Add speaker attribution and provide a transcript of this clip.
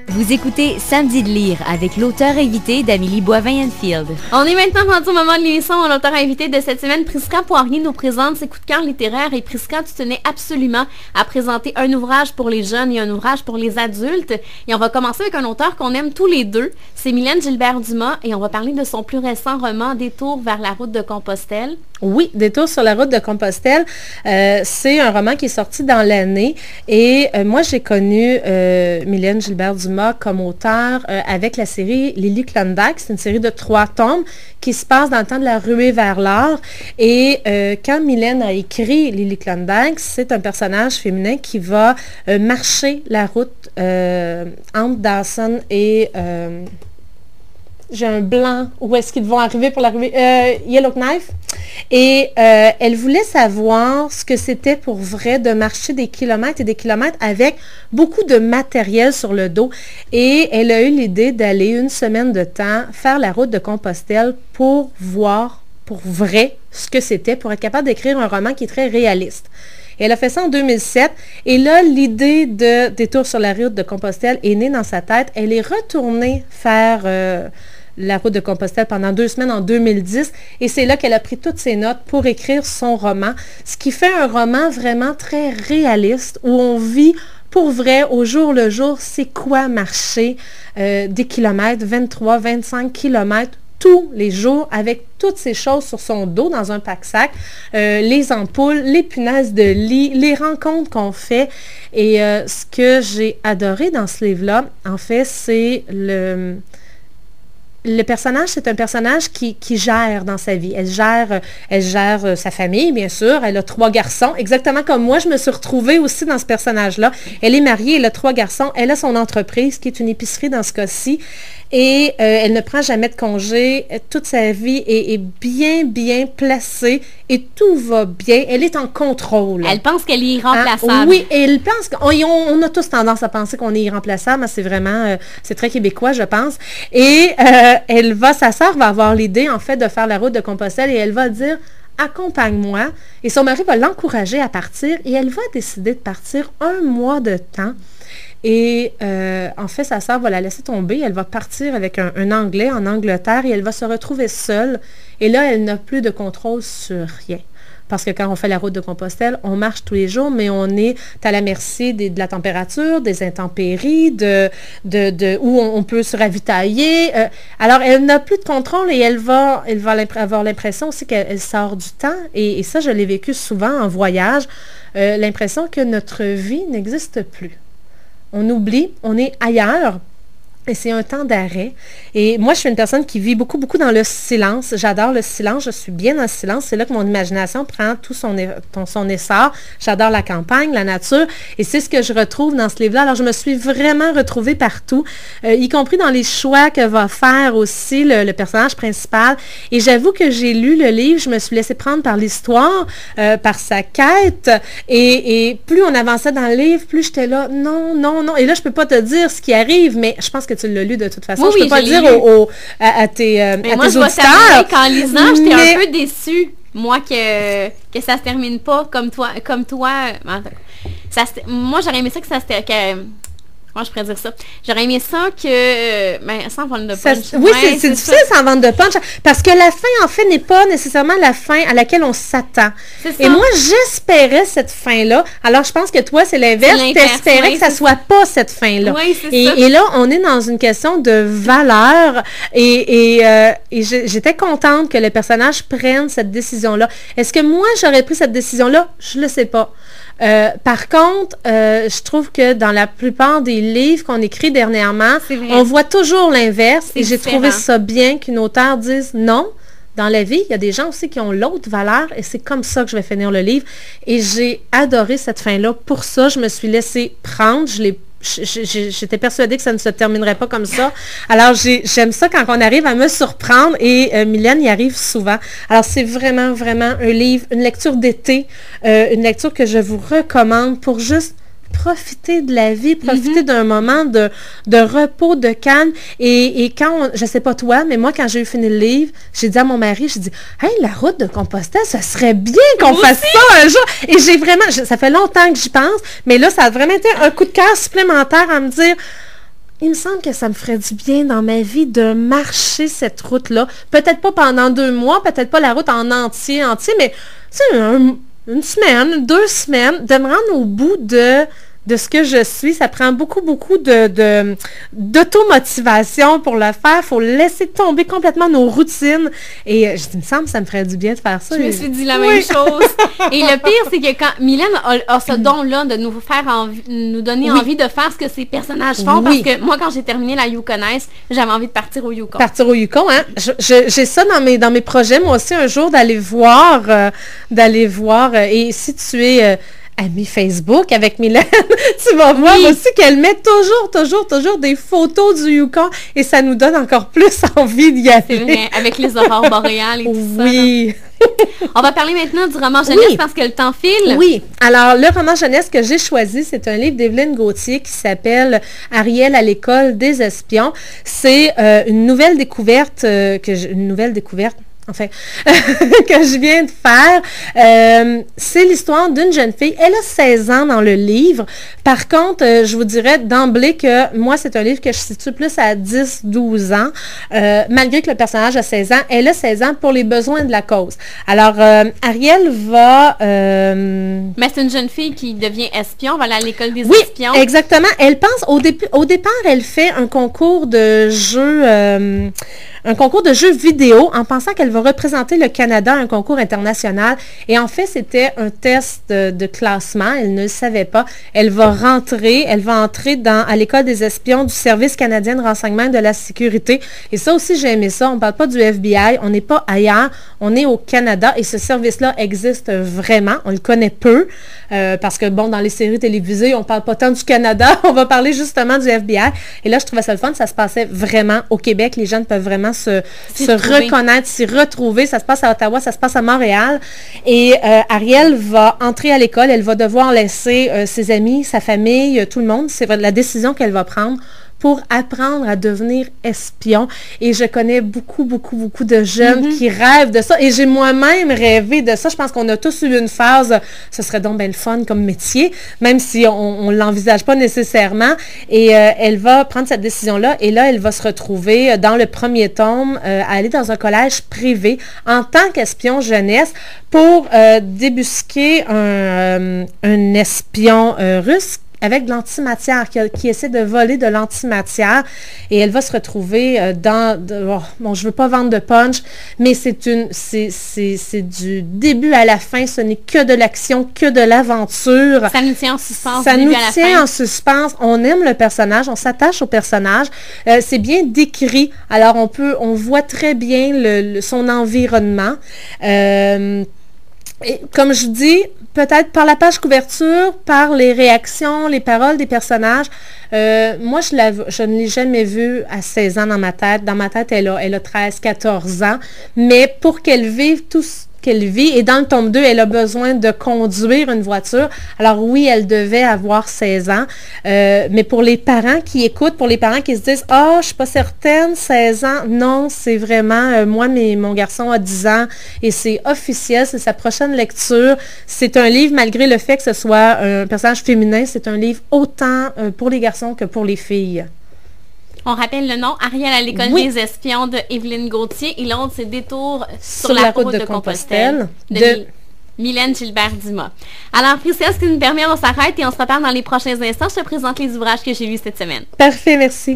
Speaker 1: Vous écoutez Samedi de lire avec l'auteur invité d'Amélie Boivin-Enfield.
Speaker 2: On est maintenant rendu au moment de l'émission où l'auteur invité de cette semaine, Prisca Poirier, nous présente ses coups de cœur littéraires. Et Prisca, tu tenais absolument à présenter un ouvrage pour les jeunes et un ouvrage pour les adultes. Et on va commencer avec un auteur qu'on aime tous les deux. C'est Mylène Gilbert-Dumas et on va parler de son plus récent roman, Détour vers la route de Compostelle.
Speaker 3: Oui, Détour sur la route de Compostelle, c'est un roman qui est sorti dans l'année et moi j'ai connu Mylène Gilbert-Dumas comme auteure avec la série Lily Klondike. C'est une série de 3 tomes qui se passe dans le temps de la ruée vers l'or et quand Mylène a écrit Lily Klondike, c'est un personnage féminin qui va marcher la route entre Dawson et... j'ai un blanc, où est-ce qu'ils vont arriver pour l'arrivée? Yellowknife. Et elle voulait savoir ce que c'était pour vrai de marcher des kilomètres et des kilomètres avec beaucoup de matériel sur le dos. Et elle a eu l'idée d'aller une semaine de temps faire la route de Compostelle pour voir pour vrai ce que c'était, pour être capable d'écrire un roman qui est très réaliste. Et elle a fait ça en 2007. Et là, l'idée de Détour sur la route de Compostelle est née dans sa tête. Elle est retournée faire la route de Compostelle pendant 2 semaines en 2010. Et c'est là qu'elle a pris toutes ses notes pour écrire son roman. Ce qui fait un roman vraiment très réaliste où on vit pour vrai, au jour le jour, c'est quoi marcher des kilomètres, 23, 25 kilomètres tous les jours avec toutes ces choses sur son dos dans un pack-sac, les ampoules, les punaises de lit, les rencontres qu'on fait. Et ce que j'ai adoré dans ce livre-là, en fait, c'est le personnage, c'est un personnage qui gère dans sa vie. Elle gère sa famille, bien sûr. Elle a 3 garçons, exactement comme moi. Je me suis retrouvée aussi dans ce personnage-là. Elle est mariée, elle a 3 garçons. Elle a son entreprise, qui est une épicerie dans ce cas-ci. Et elle ne prend jamais de congé. Toute sa vie est bien placée et tout va bien. Elle est en contrôle.
Speaker 2: Elle pense qu'elle est irremplaçable.
Speaker 3: Oui, et elle pense qu'on a tous tendance à penser qu'on est irremplaçable. C'est vraiment, c'est très québécois, je pense. Et sa sœur va avoir l'idée, en fait, de faire la route de Compostelle et elle va dire « Accompagne-moi ». Et son mari va l'encourager à partir et elle va décider de partir 1 mois de temps. Et en fait, sa sœur va la laisser tomber. Elle va partir avec un Anglais en Angleterre et elle va se retrouver seule. Et là, elle n'a plus de contrôle sur rien. Parce que quand on fait la route de Compostelle, on marche tous les jours, mais on est à la merci de la température, des intempéries, où on peut se ravitailler. Alors, elle n'a plus de contrôle et elle va avoir l'impression aussi qu'elle sort du temps. Et ça, je l'ai vécu souvent en voyage, l'impression que notre vie n'existe plus. On oublie, on est ailleurs. Et c'est un temps d'arrêt. Et moi, je suis une personne qui vit beaucoup dans le silence. J'adore le silence. Je suis bien dans le silence. C'est là que mon imagination prend tout son essor. J'adore la campagne, la nature. Et c'est ce que je retrouve dans ce livre-là. Alors, je me suis vraiment retrouvée partout, y compris dans les choix que va faire aussi le personnage principal. Et j'avoue que j'ai lu le livre. Je me suis laissée prendre par l'histoire, par sa quête. Et plus on avançait dans le livre, plus j'étais là, non. Et là, je peux pas te dire ce qui arrive, mais je pense que tu l'as lu de toute façon.
Speaker 2: Oui,
Speaker 3: je peux pas dire à tes auditeurs.
Speaker 2: Qu'en lisant, j'étais un peu déçue, moi, que ça se termine pas comme toi. Moi, j'aurais aimé ça que ça se termine. Comment je pourrais dire ça? J'aurais aimé ça que... sans vendre de punch.
Speaker 3: Oui, c'est difficile sans vendre de punch. Parce que la fin, en fait, n'est pas nécessairement la fin à laquelle on s'attend. Et moi, j'espérais cette fin-là. Alors, je pense que toi, c'est l'inverse. T'espérais que ça soit pas cette fin-là.
Speaker 2: Oui, c'est ça.
Speaker 3: Et là, on est dans une question de valeur. Et j'étais contente que le personnage prenne cette décision-là. Est-ce que moi, j'aurais pris cette décision-là? Je le sais pas. Par contre, je trouve que dans la plupart des livres qu'on écrit dernièrement, on voit toujours l'inverse et j'ai trouvé ça bien qu'une auteure dise non. Dans la vie, il y a des gens aussi qui ont l'autre valeur et c'est comme ça que je vais finir le livre. Et j'ai adoré cette fin-là. Pour ça, je me suis laissée prendre. J'étais persuadée que ça ne se terminerait pas comme ça. Alors, j'aime ça quand on arrive à me surprendre et Mylène y arrive souvent. Alors, c'est vraiment un livre, une lecture d'été, une lecture que je vous recommande pour juste profiter de la vie, profiter d'un moment de repos, de calme. Et quand, je sais pas toi, mais moi, quand j'ai eu fini le livre, j'ai dit à mon mari, j'ai dit, hey, la route de Compostelle, ça serait bien qu'on fasse ça un jour. Et j'ai vraiment, ça fait longtemps que j'y pense, mais là, ça a vraiment été un coup de cœur supplémentaire à me dire, il me semble que ça me ferait du bien dans ma vie de marcher cette route-là. Peut-être pas pendant 2 mois, peut-être pas la route en entier, mais tu sais, une semaine, 2 semaines, de me rendre au bout de ce que je suis. Ça prend beaucoup d'automotivation pour le faire. Il faut laisser tomber complètement nos routines. Et il me semble que ça me ferait du bien de faire ça.
Speaker 2: Je me suis dit la même chose. Et le pire, c'est que quand Mylène a ce don-là de nous donner envie de faire ce que ces personnages font, parce que moi, quand j'ai terminé la Yukonaise, j'avais envie de partir au Yukon.
Speaker 3: Partir au Yukon, hein? J'ai ça dans mes projets, moi aussi, un jour, d'aller voir. Et si tu es... amie Facebook avec Mylène, tu vas voir aussi qu'elle met toujours des photos du Yukon et ça nous donne encore plus envie d'y aller.
Speaker 2: C'est vrai, avec les aurores boréales et tout ça.
Speaker 3: Oui.
Speaker 2: On va parler maintenant du roman jeunesse parce que le temps file.
Speaker 3: Oui. Alors, le roman jeunesse que j'ai choisi, c'est un livre d'Evelyne Gauthier qui s'appelle « Ariel à l'école des espions ». C'est une nouvelle découverte enfin, que je viens de faire. C'est l'histoire d'une jeune fille. Elle a 16 ans dans le livre. Par contre, je vous dirais d'emblée que moi, c'est un livre que je situe plus à 10-12 ans. Malgré que le personnage a 16 ans, elle a 16 ans pour les besoins de la cause. Alors, Ariel va...
Speaker 2: Mais c'est une jeune fille qui devient espion, va aller à l'école des espions.
Speaker 3: Oui, exactement. Elle pense, au départ, elle fait un concours de jeux... un concours de jeux vidéo en pensant qu'elle va représenter le Canada à un concours international. Et en fait, c'était un test de classement. Elle ne le savait pas. Elle va entrer à l'école des espions du Service canadien de renseignement et de la sécurité. Et ça aussi, j'ai aimé ça. On ne parle pas du FBI. On n'est pas ailleurs. On est au Canada. Et ce service-là existe vraiment. On le connaît peu. Parce que, bon, dans les séries télévisées, on ne parle pas tant du Canada. On va parler justement du FBI. Et là, je trouvais ça le fun. Ça se passait vraiment au Québec. Les jeunes peuvent vraiment se reconnaître, s'y retrouver. Ça se passe à Ottawa, ça se passe à Montréal. Et Ariel va entrer à l'école. Elle va devoir laisser ses amis, sa famille, tout le monde. C'est la décision qu'elle va prendre pour apprendre à devenir espion. Et je connais beaucoup de jeunes qui rêvent de ça. Et j'ai moi-même rêvé de ça. Je pense qu'on a tous eu une phase, ce serait donc bien le fun comme métier, même si on ne l'envisage pas nécessairement. Et elle va prendre cette décision-là. Et là, elle va se retrouver dans le premier tome, à aller dans un collège privé en tant qu'espion jeunesse pour débusquer un espion russe avec de l'antimatière, qui essaie de voler de l'antimatière. Et elle va se retrouver bon, je ne veux pas vendre de punch, mais c'est du début à la fin. Ce n'est que de l'action, que de l'aventure.
Speaker 2: Ça nous tient en suspens.
Speaker 3: Ça nous tient en suspens. On aime le personnage, on s'attache au personnage. C'est bien décrit. Alors, on voit très bien son environnement. Et comme je dis, peut-être par la page couverture, par les réactions, les paroles des personnages, moi, je ne l'ai jamais vue à 16 ans dans ma tête. Dans ma tête, elle a 13-14 ans. Mais pour qu'elle vive tout ce qu'elle vit, et dans le tome 2, elle a besoin de conduire une voiture. Alors oui, elle devait avoir 16 ans. Mais pour les parents qui écoutent, pour les parents qui se disent « Ah, je ne suis pas certaine, 16 ans. » Non, c'est vraiment, moi, mon garçon a 10 ans et c'est officiel, c'est sa prochaine lecture. C'est un livre, malgré le fait que ce soit un personnage féminin, c'est un livre autant pour les garçons que pour les filles.
Speaker 2: On rappelle le nom, Ariel à l'école des espions de Evelyne Gauthier. Et l'autre, c'est Détour sur la route de Compostelle de Mylène Gilbert-Dumas. Alors, Priscilla, ce qui nous permet, on s'arrête et on se reparle dans les prochains instants. Je te présente les ouvrages que j'ai lus cette semaine.
Speaker 3: Parfait, merci.